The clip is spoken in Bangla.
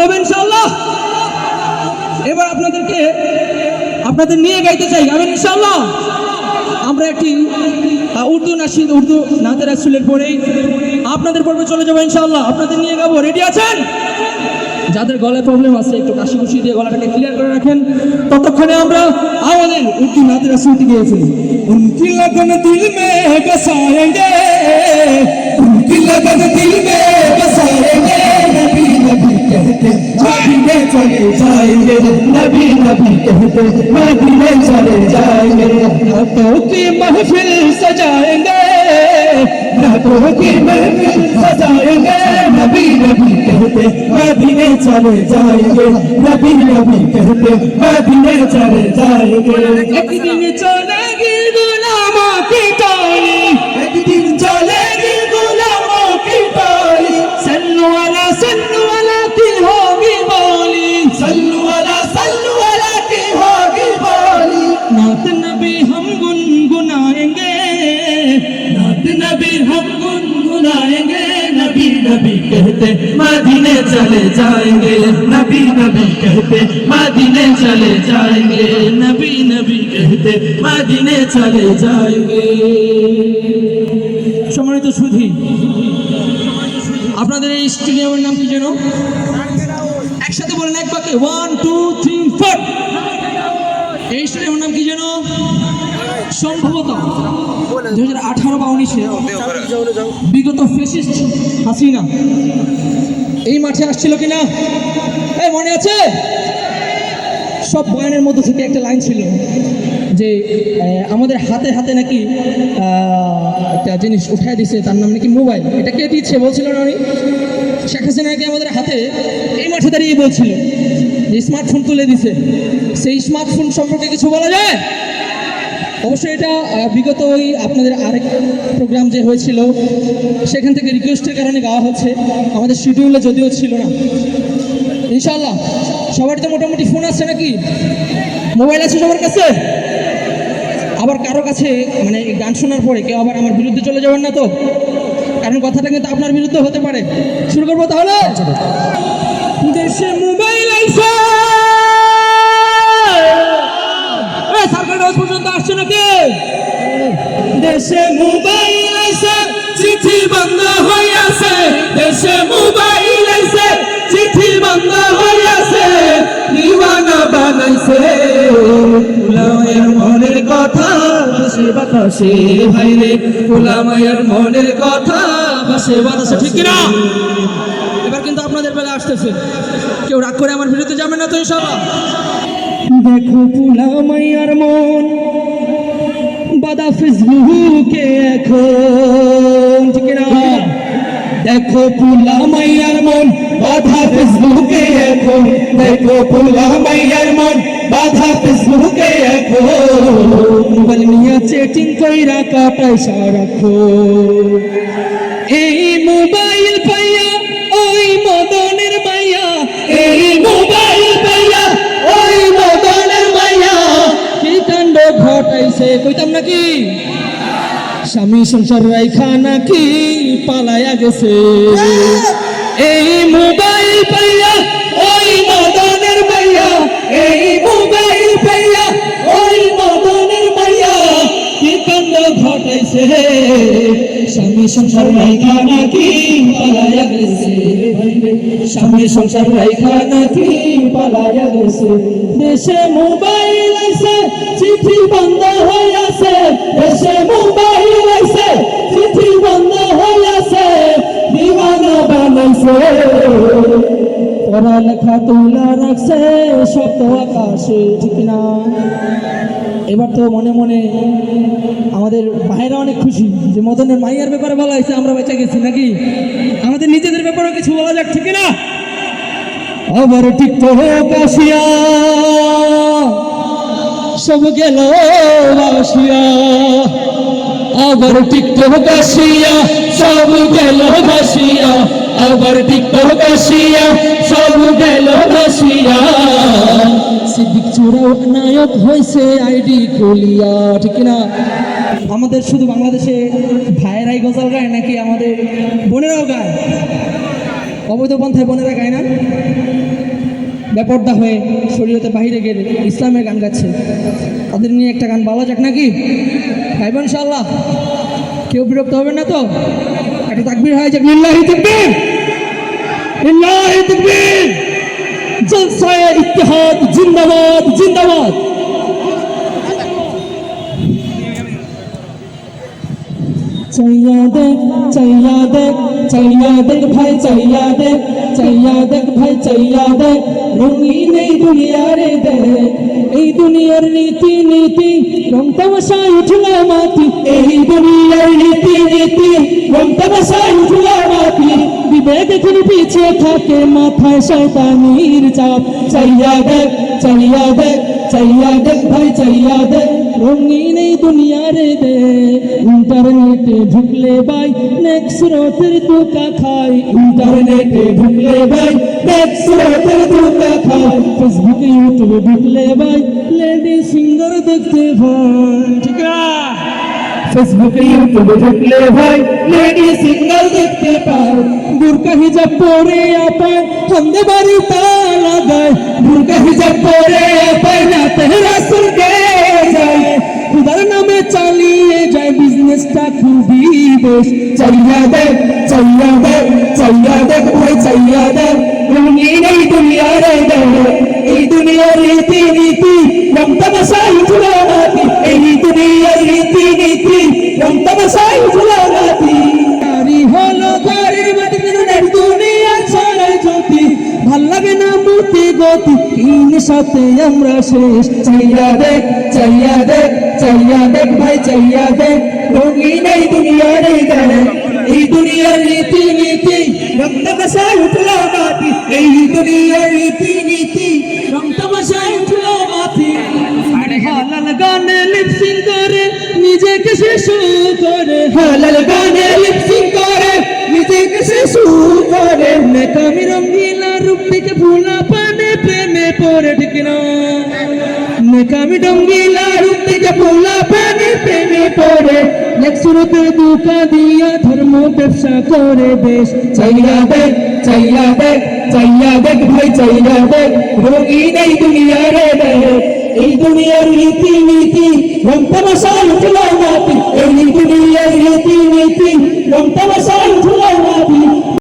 হবে ইনশাআল্লাহ। এবার আপনাদের নিয়ে গাইতে চাই, গাবেন ইনশাআল্লাহ। আমরা একটি উর্দু নাতে রাসূলের পরেই আপনাদের পর্বে চলে যাবো ইনশাআল্লাহ। আপনাদের নিয়ে গাবো, রেডি আছেন? যাদের গলায় প্রবলেম আছে একটু কাশি কুশি দিয়ে গলাটাকে ক্লিয়ার করে রাখেন, ততক্ষণে আমরা আমাদের উর্দু নাতে রাসূলটি গেয়ে ফেলি। उनकी लगन दिल में बसाएंगे, उनकी लगन दिल में बसाएंगे, नबी नबी कहते मदीने चले जाएंगे, नबी नबी कहते मदीने चले जाएंगे, रातों की महफिल सजाएंगे, रातों की महफिल सजाएंगे, नबी नबी कहते मदीने चले जाएंगे, नबी नबी कहते मदीने चले जाएंगे। एक दिन चलेगी गुलामों की टोली, एक दिन चलेगी गुलामों की टोली, सल्लु अला की होगी बोली, सल्लू अला की होगी बोली, नात नबी हम गुनगुनाएंगे, नात नबी हम गुनगुनाएंगे, नबी नबी कहते मदीने चले जाएंगे, नबी नबी कहते मदीने चले जाएंगे, नबी नबी कहते मदीने चले जाएंगे। সম্মানিত সুধী, আপনাদের এই স্টেডিয়ামের নাম কি যেন? একসাথে বলেন এক বাক্যে, 1 2 3 4। এই স্টেডিয়ামের নাম কি যেন? সম্ভবত 2018 বা 19-এ বিগত ফ্যাসিস্ট হাসিনা এই মাঠে আসছিল কিনা মনে আছে? সব বয়ানের মধ্যে থেকে একটা লাইন ছিল যে আমাদের হাতে হাতে নাকি একটা জিনিস উঠায় দিছে, তার নাম নাকি মোবাইল। এটা কে দিচ্ছে বলছিল না উনি? শেখ হাসিনা নাকি আমাদের হাতে এই মাঠে দাঁড়িয়ে বলছিল যে স্মার্টফোন তুলে দিছে। সেই স্মার্টফোন সম্পর্কে কিছু বলা যায়? অবশ্যই এটা বিগত ওই আপনাদের আরেক প্রোগ্রাম যে হয়েছিল সেখান থেকে রিকোয়েস্টের কারণে গাওয়া হচ্ছে, আমাদের শিডিউলে যদিও ছিল না। ইনশাআল্লাহ সবার তো মোটামুটি ফোন আছে নাকি? মোবাইল আছে সবার কাছে? আবার কারো কাছে মানে গান শোনার পরে কেউ আবার আমার বিরুদ্ধে চলে যাবেন না তো, কারণ কথাটা কিন্তু আপনার বিরুদ্ধে হতে পারে। শুরু করবো তাহলে। দেশে মোবাইল আইছে, সরকার রোজ পর্যন্ত আসছে নাকি? দেশে মোবাইল আইছে, চিঠি বন্ধ হইয়াছে, দেশে মোবাইল আইছে, চিঠি বন্ধ হইয়াছে, দিওয়ানা বানাইছে গোলামের মনের কথা ভাসে বাতাসে, ভাইরে গোলামের মনের কথা ভাসে বাতাসে। ঠিক কিনা? এবার কিন্তু আপনাদের বেলা আসতেছে, কেউ রাগ করে আমার বিরুদ্ধে যাবেন না তো ইনশাআল্লাহ। দেখো গোলামের মন বাদা ফেসবুকে এখন, ঠিক না? দেখো গোলামের মন বাধা ফেসবুকে এখন, দেখো গোলামের মন বাধা ফেসবুকে এখন, মোবাইল নিয়ে চ্যাটিং কইরা কাটায় সারাক্ষণ। এই মোবাইল পাইয়া ওই মদনের মাইয়া, এই মোবাইল পাইয়া ওই মদনের মাইয়া কি কাণ্ড ঘটাইছে কইতাম নাকি? স্বামী সংসার রাইখা নাকি পালায়া গেছে। এই মোবাইল পাইয়া ওই মদনের মাইয়া, এই মোবাইল পাইয়া ওই মদনের মাইয়া কি কাণ্ড ঘটাইছে। স্বামী সংসার রাইখা নাকি পালায়া গেছে, স্বামী সংসার রাইখা নাকি পালায়া গেছে। দেশে মোবাইল আইছে, চিঠি বন্ধ হইয়াছে, দেশে মোবাইল আইছে, চিঠি বন্ধ হইয়াছে, দিওয়ানা বানাইছে পড়ালেখা তুলা রাখছে সপ্ত আকাশে, ঠিক না? এবার তো মনে মনে আমাদের ভাইরা অনেক খুশি যে মদনের মাইয়ার ব্যাপারে বলা হয়েছে, আমরা বেঁচে গেছি নাকি? আমাদের নিজেদের ব্যাপারেও কিছু বলা যাক, ঠিক না? আবার টিকটক আসিয়া সব গেল বাসিয়া, আবার টিকটক আসিয়া সব গেল বাসিয়া, আবার টিকটক আসিয়া সব গেল বাসিয়া। সিদ্দিক চোরাও নায়ক হয়েছে আইডি খুলিয়া, ঠিক না? আমাদের শুধু বাংলাদেশে ভাইয়েরাই গজল গায় নাকি আমাদের বোনেরাও গায়? অবৈধ পন্থায় বোনেরা গায় না, বেপর্দা হয়ে শরীয়তে বাহিরে গেলে ইসলামের গান গাচ্ছে, তাদের নিয়ে একটা গান বলা যাক নাকি? গাইব ইনশাআল্লাহ, কেউ বিরক্ত হবে না তো? একটা তাকবীর হয়ে যাক, লিল্লাহি তাকবীর, লিল্লাহি তাকবীর, জলসায়ে ইত্তেহাদ জিন্দাবাদ জিন্দাবাদ। চাইয়া দেখ চাইয়া দেখ চাইয়া দেখ ভাই চাইয়া দেখ চাইয়া দেখ ভাই চাইয়া দেখ, রঙিন এই দুনিয়া রে দেখ, এই দুনিয়ার নীতি নীতি রং তামাশায় উঠলা মাটি, এই দুনিয়ার নীতি নীতি রং তামাশায় উঠলা মাটি, বিবেক এখন পিছিয়ে থাকে মাথায় শয়তানির চাপ। চাইয়া দেখ চাইয়া দেখ চাইয়া দেখ ভাই চাইয়া দেখ, রঙিন এই দুনিয়া রে দেখ, ইন্টারনেটে ঢুকলে ভাই নেক্সট রোতের ধোকা খাই, ইন্টারনেটে ঢুকলে ভাই নেক্সট রোতের ধোকা খাই, ফেসবুকে ইউটিউবে ঢুকলে ভাই লেডি সিঙ্গার দেখতে ভাই, ঠিক আছে? ফেসবুকে ইউটিউবে ঢুকলে ভাই লেডি সিঙ্গার দেখতে পাই, বুরকা হিজাব পরে আপায় সন্ধে বাড়ি তালা গায়, বুরকা হিজাব পরে আপায় না তেহরা সুরকে যায়, খুদার নামে চালিয়ে যায় বিজনেসটা খুবই বেশ। চাইয়া দেখ চাইয়া দেখ চাইয়া দেখ ভাই চাইয়া দেখ, রঙিন এই দুনিয়া রে দেখ, এই দুনিয়ার রীতি নীতি রং তামাশায় উঠলা মাটি, এই দুনিয়ার রীতি নীতি রং তামাশায় উঠলা মাটি, গাড়ি হলো গাড়ির মাটি দুনিয়া ছড়ায় জ্যোতি, ভাল লাগে না মতি গতি, কিন সাথে আমরা শেষ। চাইয়া দেখ চাইয়া দেখ চাইয়া দেখ ভাই চাইয়া দেখ, রঙিন এই দুনিয়া রে দেখ, এই দুনিয়ার রীতি নীতি রং তামাশায় উঠলা মাটি, এই দুনিয়ার রীতি নীতি রং তামাশায় উঠলা মাটি, হালাল গানে লিপসিং করে নিজেকে শিশু করে, হালাল গানে লিপসিং করে নিজেকে শিশু করে, নেকামি রঙ্গিলা রূপ থেকে ভোলা পানে প্রেমে পড়ে, ঠিক না? নেকামি রঙ্গিলা রূপ থেকে ভোলা পানে প্রেমে পড়ে, নেক্সুরতে দুকা দিয়া ধর্ম ব্যবসা করে দেশ। চাইয়া দেখ চাইয়া দেখ চাইয়া দেখ ভাই চাইয়া দেখ, রঙিন এই দুনিয়া রে দেখ, এই দুনিয়ার রীতি নীতি রং তামাশায় উঠলা মাটি, এই দুনিয়ার রীতি নীতি রং তামাশায়